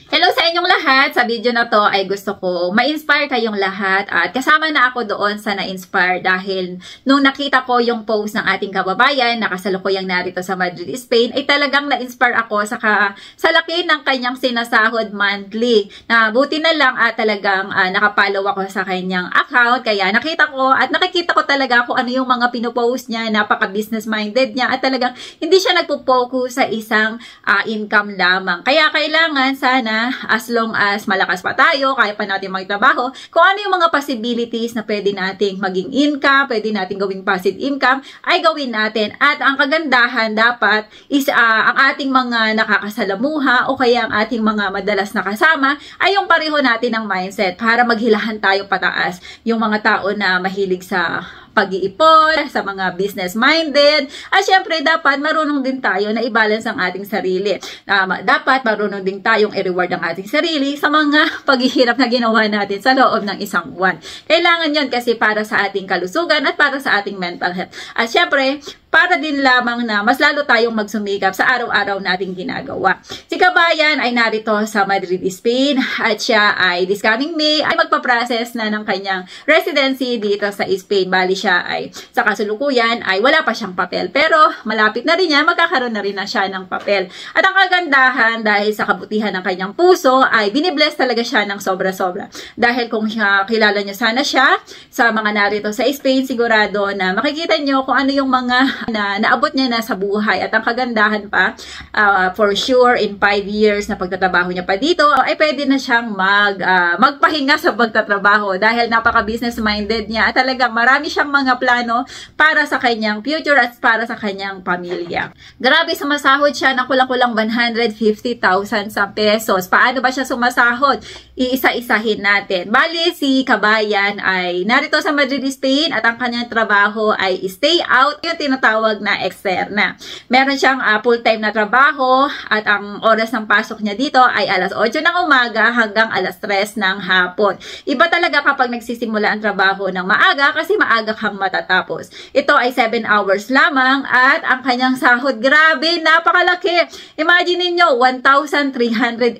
Hello sa inyong lahat! Sa video na to ay gusto ko ma-inspire kayong lahat at kasama na ako doon sa na-inspire dahil nung nakita ko yung post ng ating kababayan na kasalukuyang narito sa Madrid, Spain ay talagang na-inspire ako sa laki ng kanyang sinasahod monthly. Na buti na lang at talagang nakapollow ako sa kanyang account kaya nakita ko at nakikita ko talaga kung ano yung mga pinopost niya, napaka-business minded niya at talagang hindi siya nagpo-focus sa isang income lamang. Kaya kailangan sana as long as malakas pa tayo, kaya pa natin magtrabaho, kung ano yung mga possibilities na pwede nating maging income, pwede nating gawing passive income, ay gawin natin. At ang kagandahan dapat is ang ating mga nakakasalamuha o kaya ang ating mga madalas nakasama ay yung pareho natin ng mindset para maghilahan tayo pataas. Yung mga tao na mahilig sa pag-iipon, sa mga business-minded. At syempre, dapat marunong din tayo na i-balance ang ating sarili. Dapat marunong din tayong i-reward ang ating sarili sa mga paghihirap na ginawa natin sa loob ng isang buwan. Kailangan yan kasi para sa ating kalusugan at para sa ating mental health. At syempre, para din lamang na mas lalo tayong magsumikap sa araw-araw nating ginagawa. Si Kabayan ay narito sa Madrid, Spain at siya ay this coming May ay magpa-process na ng kanyang residency dito sa Spain. Bali siya ay sa kasulukuyan ay wala pa siyang papel pero malapit na rin niya, magkakaroon na rin na siya ng papel. At ang kagandahan dahil sa kabutihan ng kanyang puso ay binibless talaga siya ng sobra-sobra. Dahil kung kilala niyo sana siya sa mga narito sa Spain, sigurado na makikita niyo kung ano yung mga na naabot niya na sa buhay. At ang kagandahan pa, for sure, in 5 years na pagtatrabaho niya pa dito, ay pwede na siyang magpahinga sa pagtatrabaho dahil napaka-business minded niya at talagang marami siyang mga plano para sa kanyang future at para sa kanyang pamilya. Grabe, sumasahod siya ng kulang-kulang 150,000 sa pesos. Paano ba siya sumasahod? Iisa-isahin natin. Bali, si Kabayan ay narito sa Madrid, Spain at ang kanyang trabaho ay stay out, yung tinatawag na externa. Meron siyang full-time na trabaho at ang oras ng pasok niya dito ay alas 8 ng umaga hanggang alas 3 ng hapon. Iba talaga kapag nagsisimula ang trabaho ng maaga kasi maaga kang matatapos. Ito ay 7 hours lamang at ang kanyang sahod, grabe, napakalaki. Imagine niyo 1,381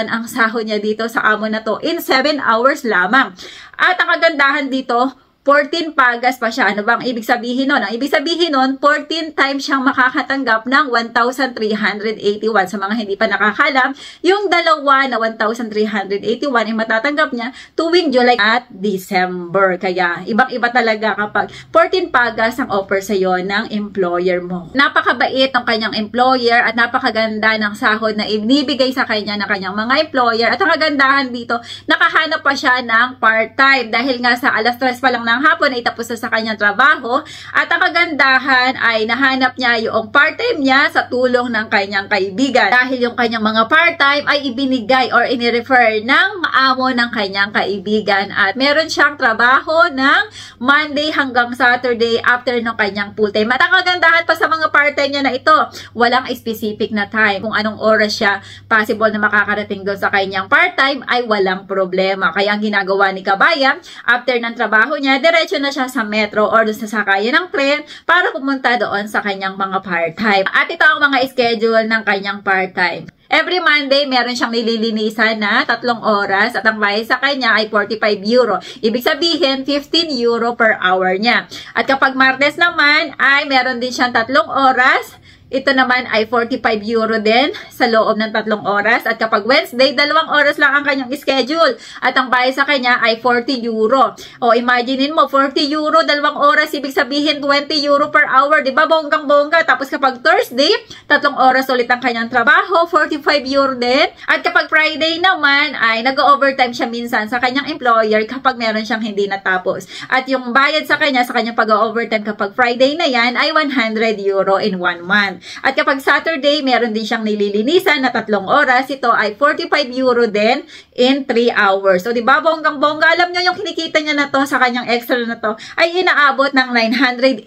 ang sahod niya dito sa amo na to in 7 hours lamang. At ang kagandahan dito, 14 pagas pa siya. Ano bang ibig sabihin nun? Ang ibig sabihin nun, 14 times siyang makakatanggap ng 1,381. Sa mga hindi pa nakakalam, yung dalawa na 1,381 ay matatanggap niya tuwing July at December. Kaya, ibang-iba talaga kapag 14 pagas ang offer sa'yo ng employer mo. Napakabait ng kanyang employer at napakaganda ng sahod na ibinibigay sa kanya ng kanyang mga employer. At ang kagandahan dito, nakahanap pa siya ng part-time dahil nga sa alas 3 pa lang ng hapon ay tapos na sa kanyang trabaho at ang kagandahan ay nahanap niya yung part-time niya sa tulong ng kanyang kaibigan dahil yung kanyang mga part-time ay ibinigay or inirefer ng amo ng kanyang kaibigan at meron siyang trabaho ng Monday hanggang Saturday after ng kanyang full-time. At ang kagandahan pa sa mga part-time niya na ito, walang specific na time. Kung anong oras siya possible na makakarating doon sa kanyang part-time ay walang problema. Kaya ang ginagawa ni Kabayan after ng trabaho niya, diretso na siya sa metro or sa sakayan ng tren para pumunta doon sa kanyang mga part-time. At ito ang mga schedule ng kanyang part-time. Every Monday, meron siyang nililinisan na 3 oras at ang bayad sa kanya ay 45 euro. Ibig sabihin, 15 euro per hour niya. At kapag Martes naman, ay meron din siyang 3 oras. Ito naman ay 45 euro din sa loob ng 3 oras. At kapag Wednesday, 2 oras lang ang kanyang schedule. At ang bayad sa kanya ay 40 euro. O imaginein mo, 40 euro, 2 oras, ibig sabihin 20 euro per hour. Diba? Bonggang-bongga. Tapos kapag Thursday, 3 oras ulit ang kanyang trabaho, 45 euro din. At kapag Friday naman, ay nag-overtime siya minsan sa kanyang employer kapag meron siyang hindi natapos. At yung bayad sa kanyang pag-overtime kapag Friday na yan ay 100 euro in 1 month. At kapag Saturday, meron din siyang nililinisan na 3 oras. Ito ay 45 euro din in 3 hours. So, diba, bonggang-bongga. Alam nyo, yung kinikita niya na to sa kanyang extra na to ay inaabot ng 980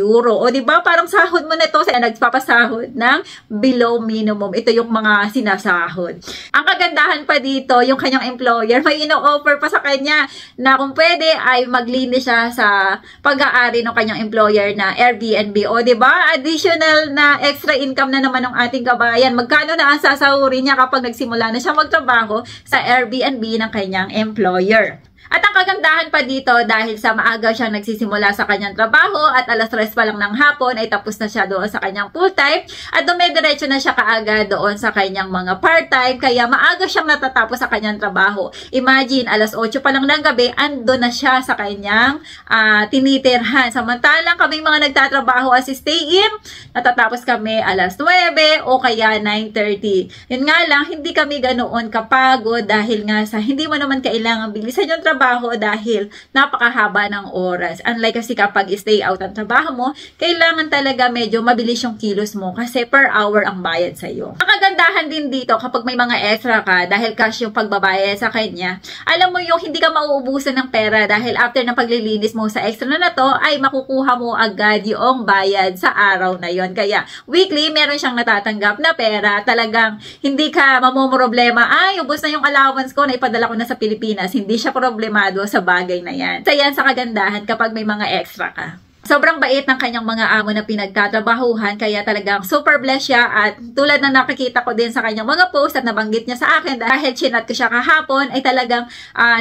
euro. O, diba, parang sahod mo na to sa nagpapasahod ng below minimum. Ito yung mga sinasahod. Ang kagandahan pa dito, yung kanyang employer, may ino-offer pa sa kanya na kung pwede ay maglinis siya sa pag-aari ng kanyang employer na Airbnb. O, diba, additional na na extra income na naman ng ating kabayan. Magkano na ang sasahurin niya kapag nagsimula na siya magtrabaho sa Airbnb ng kanyang employer. At ang kagandahan pa dito, dahil sa maaga siyang nagsisimula sa kanyang trabaho at alas 3 pa lang ng hapon ay tapos na siya doon sa kanyang full-time at dumidiretso na siya kaagad doon sa kanyang mga part-time, kaya maaga siyang natatapos sa kanyang trabaho. Imagine, alas 8 pa lang ng gabi, ando na siya sa kanyang tinitirhan. Samantalang kaming mga nagtatrabaho as stay-in, natatapos kami alas 9 o kaya 9:30. Yun nga lang, hindi kami ganoon kapagod dahil nga sa hindi mo naman kailangan bilisan yung trabaho dahil napakahaba ng oras. Unlike kasi kapag stay out ang trabaho mo, kailangan talaga medyo mabilis yung kilos mo kasi per hour ang bayad sa'yo. Ang kagandahan din dito kapag may mga extra ka dahil cash yung pagbabayad sa kanya, alam mo yung hindi ka mauubusan ng pera dahil after ng paglilinis mo sa extra na to ay makukuha mo agad yung bayad sa araw na yon. Kaya weekly meron siyang natatanggap na pera, talagang hindi ka mamomroblema, ay ubos na yung allowance ko na ipadala ko na sa Pilipinas. Hindi siya problemado sa bagay na yan. So yan sa kagandahan kapag may mga extra ka. Sobrang bait ng kanyang mga amo na pinagtatrabahuhan, kaya talagang super blessed siya at tulad na nakikita ko din sa kanyang mga post at nabanggit niya sa akin dahil chinat ko siya kahapon ay talagang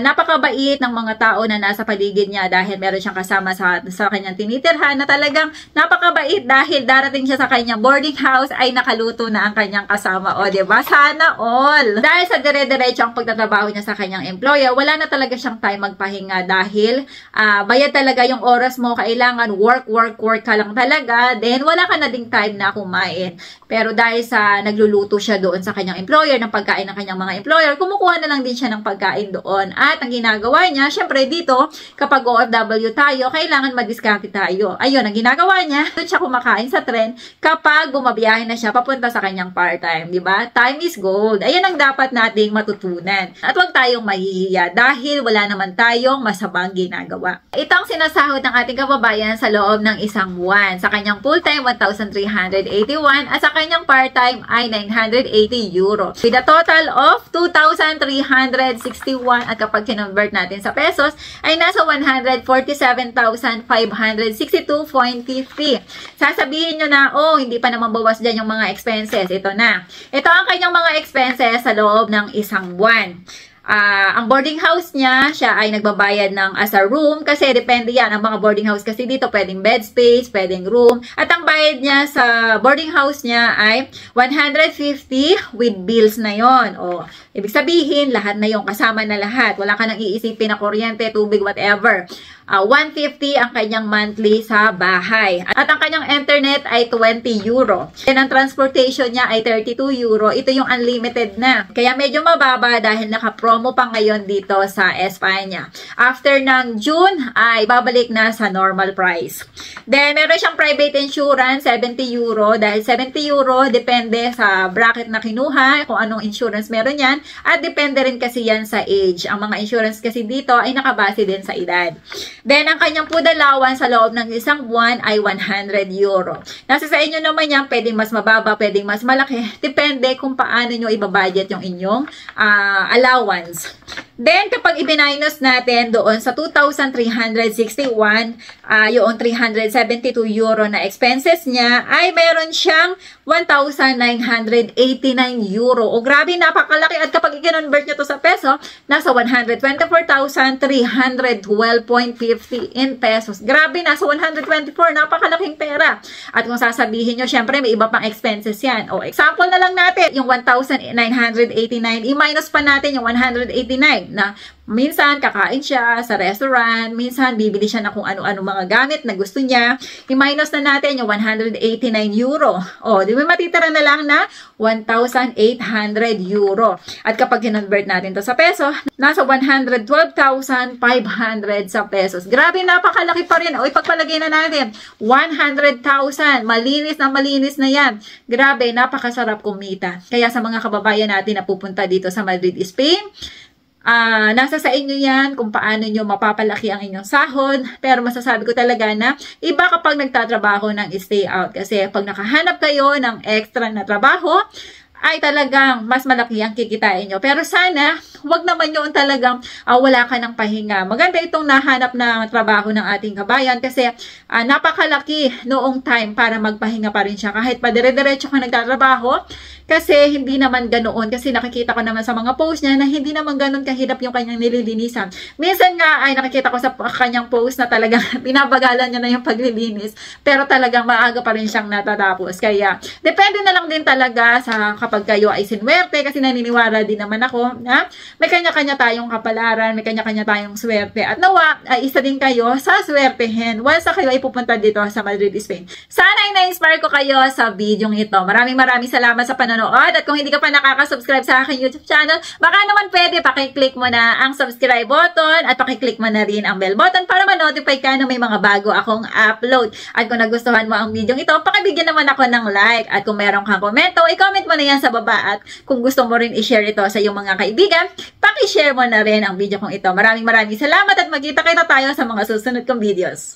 napakabait ng mga tao na nasa paligid niya dahil meron siyang kasama sa kanyang tinitirhan na talagang napakabait dahil darating siya sa kanyang boarding house ay nakaluto na ang kanyang kasama. O diba? Sana all! Dahil sa dire-diretso ang pagtatrabaho niya sa kanyang employer, wala na talaga siyang time magpahinga dahil bayad talaga yung oras mo, kailangan work ka lang talaga, then wala ka na ding time na kumain. Pero dahil sa nagluluto siya doon sa kanyang employer, ng pagkain ng kanyang mga employer, kumukuha na lang din siya ng pagkain doon. At ang ginagawa niya, syempre dito, kapag OFW tayo, kailangan madiskarte tayo. Ayun, ang ginagawa niya, doon siya kumakain sa tren kapag bumabiyahe na siya papunta sa kanyang part-time. Diba? Time is gold. Ayan ang dapat nating matutunan. At huwag tayong mahihiya dahil wala naman tayong masamang ginagawa. Ito ang sinasahod ng ating kababayan sa loob ng isang buwan. Sa kanyang full-time, 1,381 at sa kanyang part-time ay 980 euro. With a total of 2,361 at kapag kinonvert natin sa pesos ay nasa 147,562.50. Sasabihin nyo na, oh, hindi pa naman bawas dyan yung mga expenses. Ito na. Ito ang kanyang mga expenses sa loob ng isang buwan. Ang boarding house niya, siya ay nagbabayad ng as a room kasi depende yan. Ang mga boarding house kasi dito pwedeng bed space, pwedeng room. At ang bayad niya sa boarding house niya ay 150 with bills na yon. O, ibig sabihin, lahat na yung kasama na lahat. Wala ka nang iisipin na kuryente, tubig, whatever. 150 ang kanyang monthly sa bahay. At ang kanyang internet ay 20 euro. And ang transportation niya ay 32 euro. Ito yung unlimited na. Kaya medyo mababa dahil naka-promo pa ngayon dito sa Espanya. After ng June ay babalik na sa normal price. Then meron siyang private insurance, 70 euro. Dahil 70 euro depende sa bracket na kinuha, kung anong insurance meron yan. At depende rin kasi yan sa age. Ang mga insurance kasi dito ay nakabase din sa edad. Then, ang kanyang food allowance sa loob ng isang buwan ay 100 euro. Nasa sa inyo naman yan, pwedeng mas mababa, pwedeng mas malaki. Depende kung paano nyo ibabudget yung inyong allowance. Then, kapag ibinaynos natin doon sa 2,361, yung 372 euro na expenses niya, ay meron siyang 1,989 euro. O grabe, napakalaki. At kapag i-convert nyo to sa peso, nasa 124,312.50 in pesos. Grabe, nasa 124. Napakalaking pera. At kung sasabihin nyo, syempre, may iba pang expenses yan. O, example na lang natin, yung 1,989, i-minus pa natin yung 189 na minsan kakain siya sa restaurant, minsan bibili siya na kung ano-ano mga gamit na gusto niya. I-minus na natin yung 189 euro. O, di ba matitira na lang na 1,800 euro. At kapag kinonvert natin to sa peso, nasa 112,500 sa pesos. Grabe, napakalaki pa rin. O, ipagpalagay na natin, 100,000. Malinis na yan. Grabe, napakasarap kumita. Kaya sa mga kababayan natin na pupunta dito sa Madrid, Spain, nasa sa inyo yan kung paano nyo mapapalaki ang inyong sahod. Pero masasabi ko talaga na iba kapag nagtatrabaho ng stay out. Kasi pag nakahanap kayo ng extra na trabaho, ay talagang mas malaki ang kikitain nyo. Pero sana, wag naman yun talagang wala ka ng pahinga. Maganda itong nahanap na trabaho ng ating kabayan kasi napakalaki noong time para magpahinga pa rin siya. Kahit pa dire-diretso ka nagtatrabaho, kasi hindi naman ganoon. Kasi nakikita ko naman sa mga post niya na hindi naman ganoon kahirap yung kanyang nililinisan. Minsan nga ay nakikita ko sa kanyang post na talagang pinabagalan niya na yung paglilinis. Pero talagang maaga pa rin siyang natatapos. Kaya depende na lang din talaga sa kapag kayo ay sinwerte. Kasi naniniwala din naman ako na may kanya-kanya tayong kapalaran, may kanya-kanya tayong swerte. At nawa, ay isa din kayo sa swertehin once na kayo ay pupunta dito sa Madrid, Spain. Sana ay na-inspire ko kayo sa video ito. Maraming salamat sa panonood. At kung hindi ka pa nakaka-subscribe sa aking YouTube channel, baka naman pwede pakiclick mo na ang subscribe button at pakiclick mo na rin ang bell button para ma-notify ka na may mga bago akong upload. At kung nagustuhan mo ang video ito, pakibigyan naman ako ng like. At kung meron kang komento, i-comment mo na yan sa baba. At kung gusto mo rin i-share ito sa iyong mga kaibigan, paki-share mo na rin ang video kong ito. Maraming salamat at magkita kita tayo sa mga susunod kong videos.